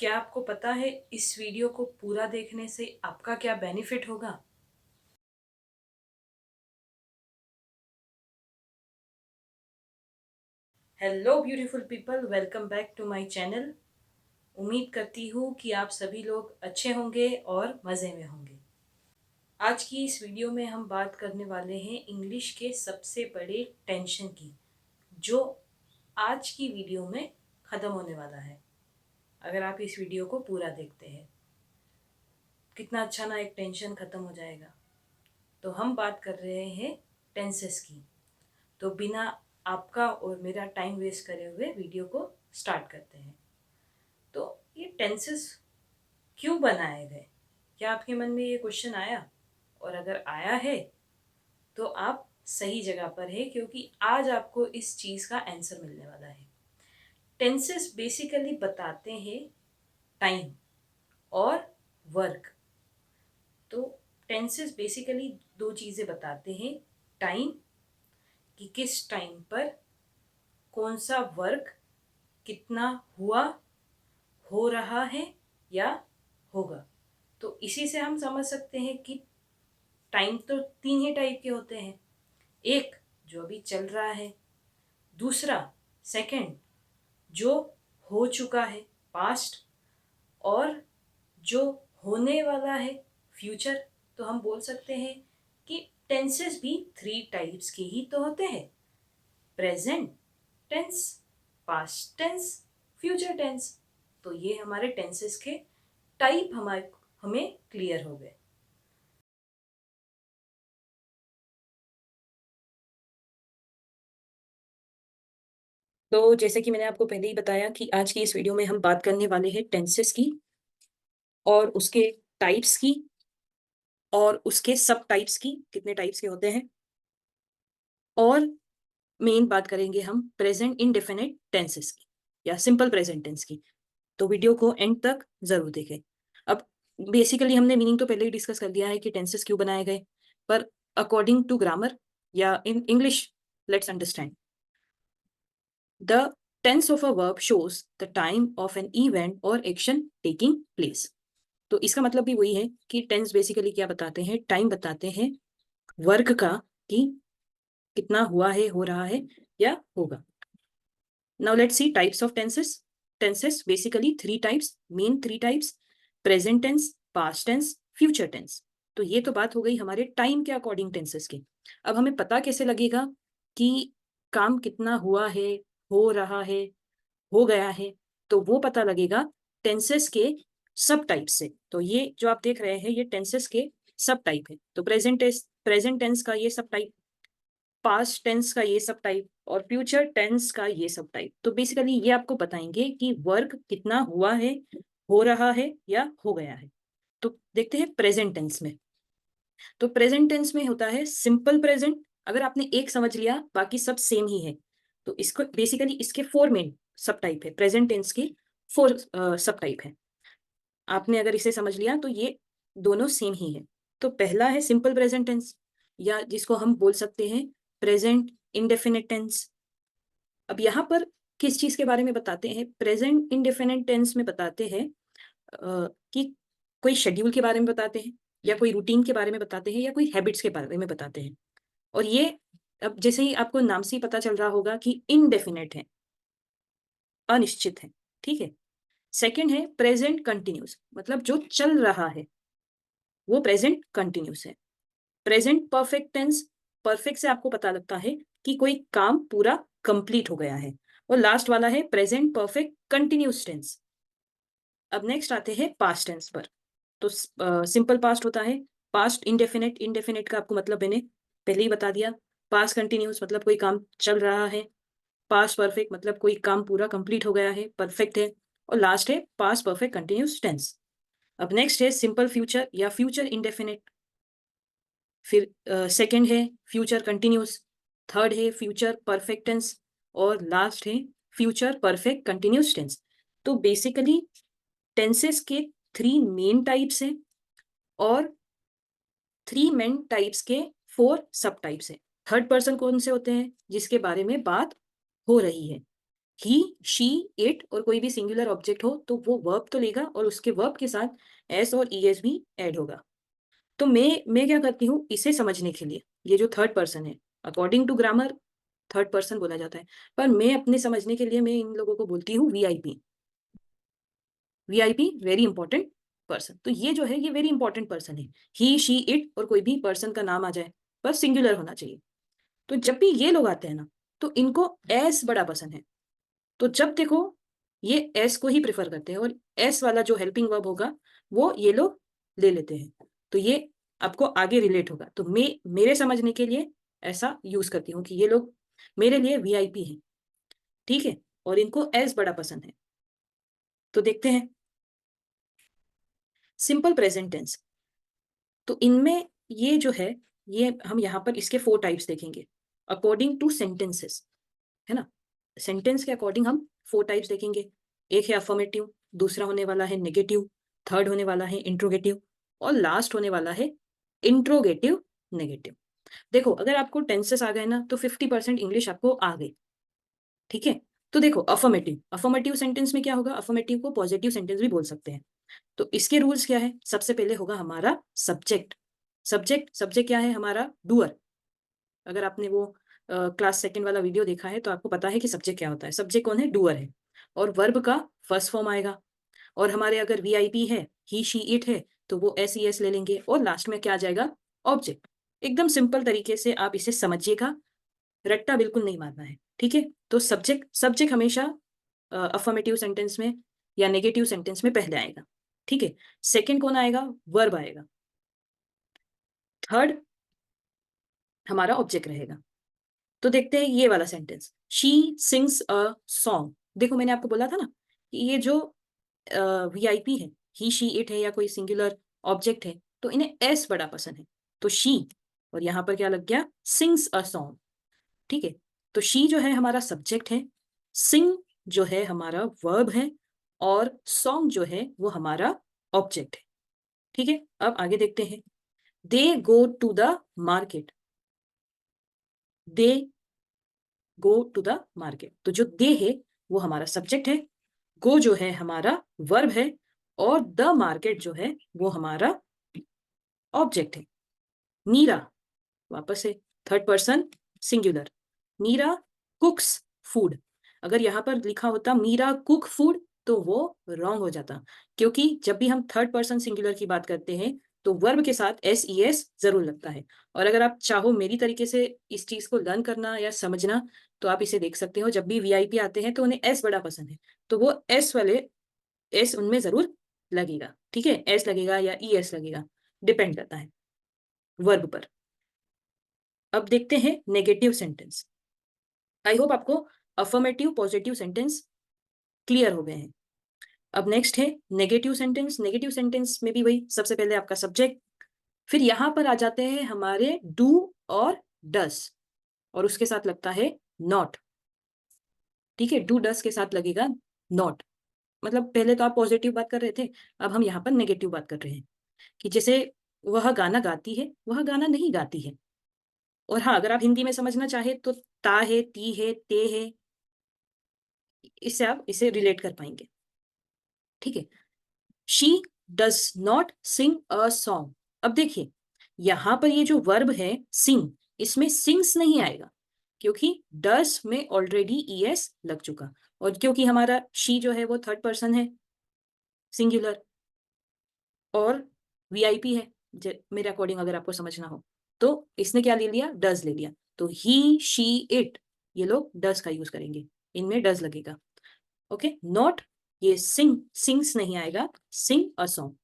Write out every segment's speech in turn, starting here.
क्या आपको पता है इस वीडियो को पूरा देखने से आपका क्या बेनिफिट होगा? Hello beautiful people, welcome back to my channel. उम्मीद करती हूँ कि आप सभी लोग अच्छे होंगे और मज़े में होंगे। आज की इस वीडियो में हम बात करने वाले हैं इंग्लिश के सबसे बड़े टेंशन की, जो आज की वीडियो में ख़त्म होने वाला है अगर आप इस वीडियो को पूरा देखते हैं। कितना अच्छा ना, एक टेंशन ख़त्म हो जाएगा। तो हम बात कर रहे हैं टेंसेस की। तो बिना आपका और मेरा टाइम वेस्ट करे हुए वीडियो को स्टार्ट करते हैं। तो ये टेंसेस क्यों बनाए गए? क्या आपके मन में ये क्वेश्चन आया? और अगर आया है तो आप सही जगह पर है, क्योंकि आज आपको इस चीज़ का आंसर मिलने वाला है। टेंसेस बेसिकली बताते हैं टाइम और वर्क। तो टेंसेस बेसिकली दो चीज़ें बताते हैं। टाइम, कि किस टाइम पर कौन सा वर्क कितना हुआ, हो रहा है या होगा। तो इसी से हम समझ सकते हैं कि टाइम तो तीन ही टाइप के होते हैं। एक जो अभी चल रहा है, दूसरा सेकंड जो हो चुका है पास्ट, और जो होने वाला है फ्यूचर। तो हम बोल सकते हैं कि टेंसेस भी थ्री टाइप्स के ही तो होते हैं: present tense, past tense, future tense. तो ये हमारे टेंसेस के टाइप हमारे हमें क्लियर हो गए। तो जैसे कि मैंने आपको पहले ही बताया कि आज की इस वीडियो में हम बात करने वाले हैं टेंसेस की, और उसके टाइप्स की, और उसके सब टाइप्स की, कितने टाइप्स के होते हैं। और मेन बात करेंगे हम प्रेजेंट इंडेफिनिट टेंसेस की या सिंपल प्रेजेंट टेंस की। तो वीडियो को एंड तक जरूर देखें। अब बेसिकली हमने मीनिंग तो पहले ही डिस्कस कर दिया है कि टेंसेस क्यों बनाए गए, पर अकॉर्डिंग टू ग्रामर या in English, let's understand the tense of a verb shows the time of an event और एक्शन टेकिंग प्लेस। तो इसका मतलब भी वही है कि टेंस बेसिकली क्या बताते हैं, टाइम बताते हैं वर्क का, कि कितना हुआ है, हो रहा है या होगा। Now let's see types of tenses. Tenses basically three types, main three types: present tense, past tense, future tense. तो ये तो बात हो गई हमारे टाइम के अकॉर्डिंग टेंसेस की। अब हमें पता कैसे लगेगा कि काम कितना हुआ है, हो रहा है, हो गया है? तो वो पता लगेगा टेंसेस के सब टाइप से। तो ये जो आप देख रहे हैं ये टेंसेस के सब टाइप है। तो प्रेजेंट टेंस का ये सब टाइप, पास्ट टेंस का ये सब टाइप, और फ्यूचर टेंस का ये सब टाइप। तो बेसिकली ये आपको बताएंगे कि वर्क कितना हुआ है, हो रहा है या हो गया है। तो देखते हैं प्रेजेंट टेंस में। तो प्रेजेंट टेंस में होता है सिंपल प्रेजेंट। अगर आपने एक समझ लिया, बाकी सब सेम ही है। तो इसको बेसिकली इसके फोर मेन सब टाइप है, प्रेजेंट टेंस के फोर सब टाइप है। आपने अगर इसे समझ लिया तो ये दोनों सेम ही है। तो पहला है सिंपल प्रेजेंट टेंस, या जिसको हम बोल सकते हैं प्रेजेंट इंडेफिनिट टेंस। अब यहाँ पर किस चीज के बारे में बताते हैं? प्रेजेंट इंडेफिनिट टेंस में बताते हैं कि कोई शेड्यूल के बारे में बताते हैं, या कोई रूटीन के बारे में बताते हैं, या कोई हैबिट्स के बारे में बताते हैं। और ये अब जैसे ही आपको नाम से ही पता चल रहा होगा कि इनडेफिनेट है, अनिश्चित है। ठीक है। सेकंड है प्रेजेंट कंटिन्यूस, मतलब जो चल रहा है वो प्रेजेंट कंटिन्यूस है। प्रेजेंट परफेक्ट टेंस, परफेक्ट से आपको पता लगता है कि कोई काम पूरा कंप्लीट हो गया है। और लास्ट वाला है प्रेजेंट परफेक्ट कंटिन्यूस टेंस। अब नेक्स्ट आते हैं पास्ट टेंस पर। तो सिंपल पास्ट होता है, पास्ट इंडेफिनेट। इंडेफिनेट का आपको मतलब मैंने पहले ही बता दिया। पास्ट कंटिन्यूस मतलब कोई काम चल रहा है। पास्ट परफेक्ट मतलब कोई काम पूरा कंप्लीट हो गया है, परफेक्ट है। और लास्ट है पास्ट परफेक्ट कंटिन्यूस टेंस। अब नेक्स्ट है सिंपल फ्यूचर या फ्यूचर इंडेफिनेट। फिर सेकंड है फ्यूचर कंटिन्यूस। थर्ड है फ्यूचर परफेक्ट टेंस। और लास्ट है फ्यूचर परफेक्ट कंटिन्यूस टेंस। तो बेसिकली टेंसेस के थ्री मेन टाइप्स हैं, और थ्री मेन टाइप्स के फोर सब टाइप्स हैं। थर्ड पर्सन कौन से होते हैं? जिसके बारे में बात हो रही है, ही, शी, इट और कोई भी सिंगुलर ऑब्जेक्ट हो तो वो वर्ब तो लेगा और उसके वर्ब के साथ एस और ईएस भी ऐड होगा। तो मैं क्या करती हूँ इसे समझने के लिए, ये जो थर्ड पर्सन है, according to grammar third person बोला जाता है, पर मैं अपने समझने के लिए मैं इन लोगों को बोलती हूँ VIP. VIP very important person. तो ये जो है ये वेरी इंपॉर्टेंट पर्सन है। ही, शी, इट और कोई भी पर्सन का नाम आ जाए, बस सिंगुलर होना चाहिए। तो जब भी ये लोग आते हैं ना, तो इनको एस बड़ा पसंद है। तो जब देखो ये एस को ही प्रेफर करते हैं और एस वाला जो हेल्पिंग वर्ब होगा वो ये लोग ले लेते हैं। तो ये आपको आगे रिलेट होगा। तो मैं मेरे समझने के लिए ऐसा यूज करती हूँ कि ये लोग मेरे लिए वीआईपी हैं, ठीक है, और इनको एस बड़ा पसंद है। तो देखते हैं सिंपल प्रेजेंट टेंस। तो इनमें ये जो है ये हम यहाँ पर इसके 4 टाइप्स देखेंगे अकॉर्डिंग टू सेंटेंसेस, है ना। सेंटेंस के अकॉर्डिंग हम 4 टाइप्स देखेंगे। एक है अफर्मेटिव, दूसरा होने वाला है नेगेटिव, थर्ड होने वाला है इंट्रोगेटिव और लास्ट होने वाला है इंट्रोगेटिव नेगेटिव। देखो अगर आपको टेंसेस आ गए ना तो 50% इंग्लिश आपको आ गई, ठीक है। तो देखो अफर्मेटिव, अफर्मेटिव सेंटेंस में क्या होगा, अफर्मेटिव को पॉजिटिव सेंटेंस भी बोल सकते हैं। तो इसके रूल्स क्या है, सबसे पहले होगा हमारा सब्जेक्ट। सब्जेक्ट सब्जेक्ट क्या है हमारा, डूअर। अगर आपने वो क्लास सेकंड वाला वीडियो देखा है तो आपको पता है कि सब्जेक्ट क्या होता है। सब्जेक्ट कौन है, डूअर है। और वर्ब का फर्स्ट फॉर्म आएगा। और हमारे अगर वीआईपी है, ही, शी, इट है, तो वो एस ई एस ले लेंगे और लास्ट में क्या आ जाएगा, ऑब्जेक्ट। एकदम सिंपल तरीके से आप इसे समझिएगा, रट्टा बिल्कुल नहीं मारना है, ठीक है। तो सब्जेक्ट सब्जेक्ट हमेशा अफर्मेटिव सेंटेंस में या नेगेटिव सेंटेंस में पहले आएगा, ठीक है। सेकंड कौन आएगा, वर्ब आएगा। थर्ड हमारा ऑब्जेक्ट रहेगा। तो देखते हैं ये वाला sentence, she sings a song. देखो मैंने आपको बोला था ना कि ये जो वीआईपी है, ही, शी, इट है या कोई सिंगुलर ऑब्जेक्ट है, तो इन्हें एस बड़ा पसंद है। तो शी, और यहाँ पर क्या लग गया, सिंग्स अ सॉन्ग, ठीक है। तो शी जो है हमारा सब्जेक्ट है, सिंग जो है हमारा वर्ब है और सॉन्ग जो है वो हमारा ऑब्जेक्ट है, ठीक है। अब आगे देखते हैं, they go to the market. They go to the market, तो जो दे है वो हमारा सब्जेक्ट है, गो जो है हमारा वर्ब है और द मार्केट जो है वो हमारा ऑब्जेक्ट है। मीरा, वापस से third person singular, Meera cooks food. अगर यहां पर लिखा होता मीरा कुक फूड तो वो रॉन्ग हो जाता, क्योंकि जब भी हम थर्ड पर्सन सिंगुलर की बात करते हैं तो वर्ब के साथ एस ई एस जरूर लगता है। और अगर आप चाहो मेरी तरीके से इस चीज को लर्न करना या समझना, तो आप इसे देख सकते हो, जब भी वीआईपी आते हैं तो उन्हें एस बड़ा पसंद है, तो वो एस वाले एस उनमें जरूर लगेगा, ठीक है। एस लगेगा या ई एस लगेगा, डिपेंड करता है वर्ब पर। अब देखते हैं नेगेटिव सेंटेंस। आई होप आपको अफर्मेटिव पॉजिटिव सेंटेंस क्लियर हो गए हैं। अब नेक्स्ट है नेगेटिव सेंटेंस। नेगेटिव सेंटेंस में भी वही, सबसे पहले आपका सब्जेक्ट, फिर यहां पर आ जाते हैं हमारे डू और डस, और उसके साथ लगता है नॉट, ठीक है। डू डस के साथ लगेगा नॉट। मतलब पहले तो आप पॉजिटिव बात कर रहे थे, अब हम यहाँ पर नेगेटिव बात कर रहे हैं कि जैसे वह गाना गाती है, वह गाना नहीं गाती है। और हाँ, अगर आप हिंदी में समझना चाहे तो ता है, ती है, ते है, इससे आप इसे रिलेट कर पाएंगे, ठीक है। She does not sing a song. अब देखिए यहां पर ये जो वर्ब है सिंग, इसमें सिंग्स नहीं आएगा क्योंकि डस में ऑलरेडी ई एस लग चुका, और क्योंकि हमारा शी जो है वो थर्ड पर्सन है सिंगुलर और वीआईपी है, मेरे अकॉर्डिंग अगर आपको समझना हो, तो इसने क्या ले लिया, डज ले लिया। तो ही, शी, इट, ये लोग डज का यूज करेंगे, इनमें डज लगेगा, ओके। नॉट, ये सिंग, सिंग्स नहीं आएगा, sing a song.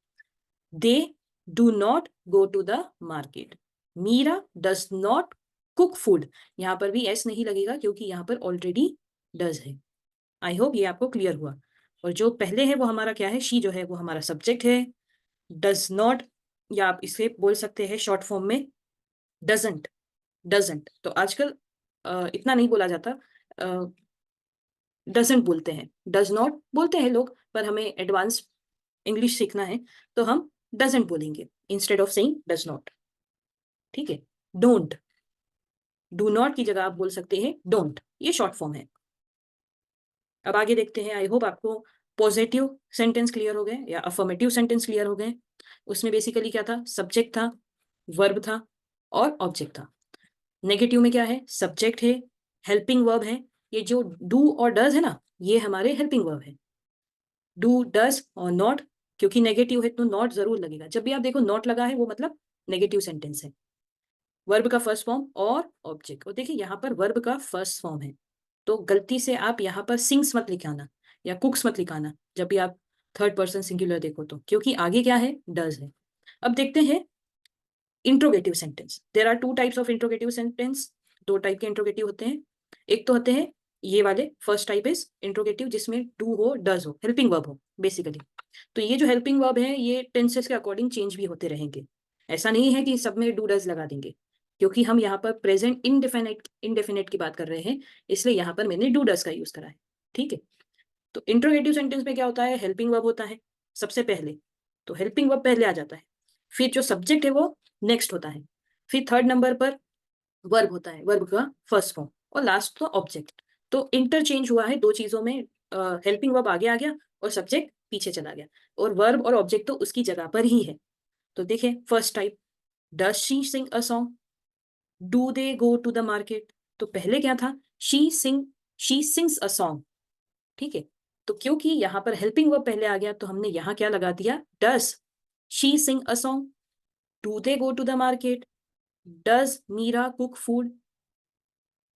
They do not go to the market. Meera does not cook food, यहां पर भी एस नहीं लगेगा क्योंकि यहां पर ऑलरेडी डज है। आई होप ये आपको क्लियर हुआ। और जो पहले है वो हमारा क्या है, शी जो है वो हमारा सब्जेक्ट है। डज नॉट, या आप इसे बोल सकते हैं शॉर्ट फॉर्म में डजंट। डजंट तो आजकल इतना नहीं बोला जाता, डजंट बोलते हैं, डज नॉट बोलते हैं लोग, पर हमें एडवांस इंग्लिश सीखना है तो हम डजंट बोलेंगे instead of saying does not, ठीक है। डोंट, डू नॉट की जगह आप बोल सकते हैं डोंट, ये शॉर्ट फॉर्म है। अब आगे देखते हैं। आई होप आपको पॉजिटिव सेंटेंस क्लियर हो गए या अफर्मेटिव सेंटेंस क्लियर हो गए। उसमें बेसिकली क्या था, सब्जेक्ट था, वर्ब था और ऑब्जेक्ट था। नेगेटिव में क्या है, सब्जेक्ट है, हेल्पिंग वर्ब है, ये जो डू और डज है ना, ये हमारे हेल्पिंग वर्ब है, डू डज और नॉट, क्योंकि नेगेटिव है तो नॉट जरूर लगेगा। जब भी आप देखो नॉट लगा है वो मतलब नेगेटिव सेंटेंस है। वर्ब का फर्स्ट फॉर्म और ऑब्जेक्ट, और देखिए यहाँ पर वर्ब का फर्स्ट फॉर्म है, तो गलती से आप यहाँ पर सिंग्स मत लिखाना या कुक्स मत लिखाना जब भी आप थर्ड पर्सन सिंगुलर देखो तो, क्योंकि आगे क्या है, डज है। अब देखते हैं interrogative sentence. There are two types of interrogative sentence, दो टाइप के इंट्रोगेटिव होते हैं। एक तो होते हैं ये वाले, फर्स्ट टाइप इज इंट्रोगेटिव जिसमें डू हो, डज हो, हेल्पिंग वर्ब हो बेसिकली। तो ये जो हेल्पिंग वर्ब है ये टेंसेस के अकॉर्डिंग चेंज भी होते रहेंगे। ऐसा नहीं है कि सब में डू डज लगा देंगे, क्योंकि हम यहाँ पर प्रेजेंट इंडेफिनिट इंडेफिनिट की बात कर रहे हैं, इसलिए यहाँ पर मैंने डू डज का यूज करा है। ठीक है, तो इंट्रोगेटिव सेंटेंस में क्या होता है, हेल्पिंग वर्ब होता है सबसे पहले, तो हेल्पिंग वर्ब पहले आ जाता है, फिर जो सब्जेक्ट है वो नेक्स्ट होता है, फिर थर्ड नंबर पर वर्ब होता है, वर्ब का फर्स्ट फॉर्म, और लास्ट तो ऑब्जेक्ट। तो इंटरचेंज हुआ है दो चीजों में, हेल्पिंग वर्ब आगे आ गया और सब्जेक्ट पीछे चला गया, और वर्ब और ऑब्जेक्ट तो उसकी जगह पर ही है। तो देखिए first type, does she sing a song, do they go to the market. तो पहले क्या था, शी सिंग्स अ सॉन्ग। ठीक है, तो क्योंकि यहाँ पर हेल्पिंग वर्ब पहले आ गया तो हमने यहाँ क्या लगा दिया, does she sing a song, do they go to the market, does Meera cook food.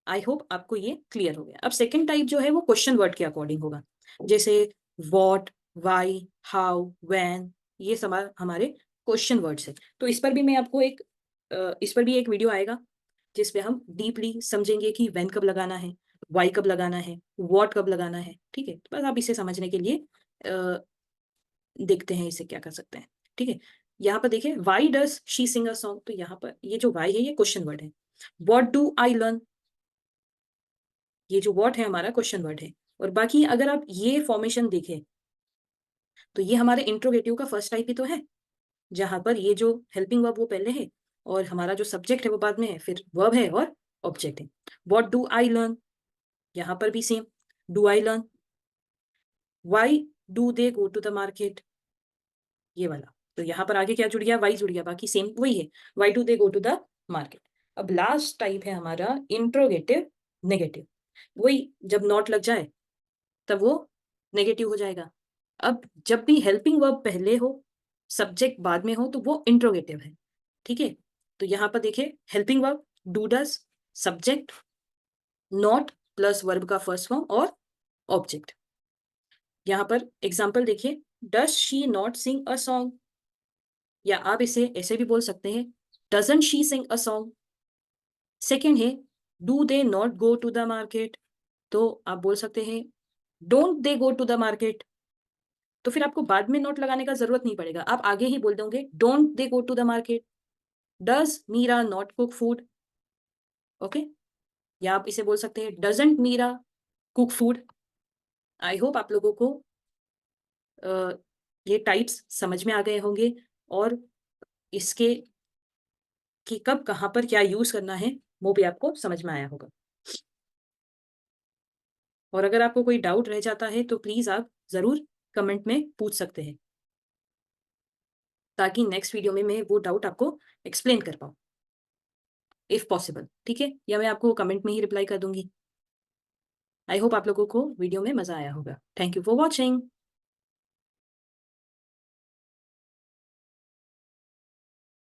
I hope आपको ये क्लियर हो गया। अब सेकंड टाइप जो है वो क्वेश्चन वर्ड के अकॉर्डिंग होगा, जैसे व्हाट, व्हाई, हाउ, व्हेन, ये सब हमारे क्वेश्चन वर्ड्स है। तो इस पर भी मैं आपको इस पर भी एक वीडियो आएगा जिसपे हम डीपली समझेंगे कि व्हेन कब लगाना है, व्हाई कब लगाना है, व्हाट कब लगाना है। ठीक है, तो बस आप इसे समझने के लिए देखते हैं इसे क्या कर सकते हैं। ठीक है, यहाँ पर देखिए why does she sing a song, तो यहाँ पर ये जो वाई है ये क्वेश्चन वर्ड है। व्हाट डू आई लर्न, ये जो व्हाट है हमारा क्वेश्चन वर्ड है। और बाकी अगर आप ये फॉर्मेशन देखें तो ये हमारे इंट्रोगेटिव का फर्स्ट टाइप ही तो है, जहां पर ये जो हेल्पिंग वर्ब वो पहले है और हमारा जो सब्जेक्ट है वो बाद में है, फिर वर्ब है और ऑब्जेक्ट है। व्हाट डू आई लर्न, यहाँ पर भी same, do I learn. Why do they go to the market, ये वाला, तो यहाँ पर आगे क्या जुड़ गया, वाई जुड़ गया, बाकी सेम वही है, why do they go to the market. अब लास्ट टाइप है हमारा इंट्रोगेटिव नेगेटिव, वही जब नॉट लग जाए तब वो नेगेटिव हो जाएगा। अब जब भी हेल्पिंग वर्ब पहले हो, सब्जेक्ट बाद में हो, तो वो इंट्रोगेटिव है। ठीक है, तो यहाँ पर देखिए helping verb do does, subject not plus verb का फर्स्ट फॉर्म और ऑब्जेक्ट। यहाँ पर एग्जाम्पल देखिए, does she not sing a song, या आप इसे ऐसे भी बोल सकते हैं, doesn't she sing a song. Second है, do they not go to the market, तो आप बोल सकते हैं don't they go to the market. तो फिर आपको बाद में नोट लगाने का जरूरत नहीं पड़ेगा, आप आगे ही बोल दोगे don't they go to the market, does Meera not cook food. Okay, या आप इसे बोल सकते हैं doesn't Meera cook food. I hope आप लोगों को ये टाइप्स समझ में आ गए होंगे, और इसके कि कब कहाँ पर क्या यूज करना है वो भी आपको समझ में आया होगा। और अगर आपको कोई डाउट रह जाता है तो प्लीज आप जरूर कमेंट में पूछ सकते हैं, ताकि नेक्स्ट वीडियो में मैं वो डाउट आपको एक्सप्लेन कर पाऊँ इफ पॉसिबल। ठीक है, या मैं आपको कमेंट में ही रिप्लाई कर दूंगी। आई होप आप लोगों को वीडियो में मजा आया होगा। Thank you for watching.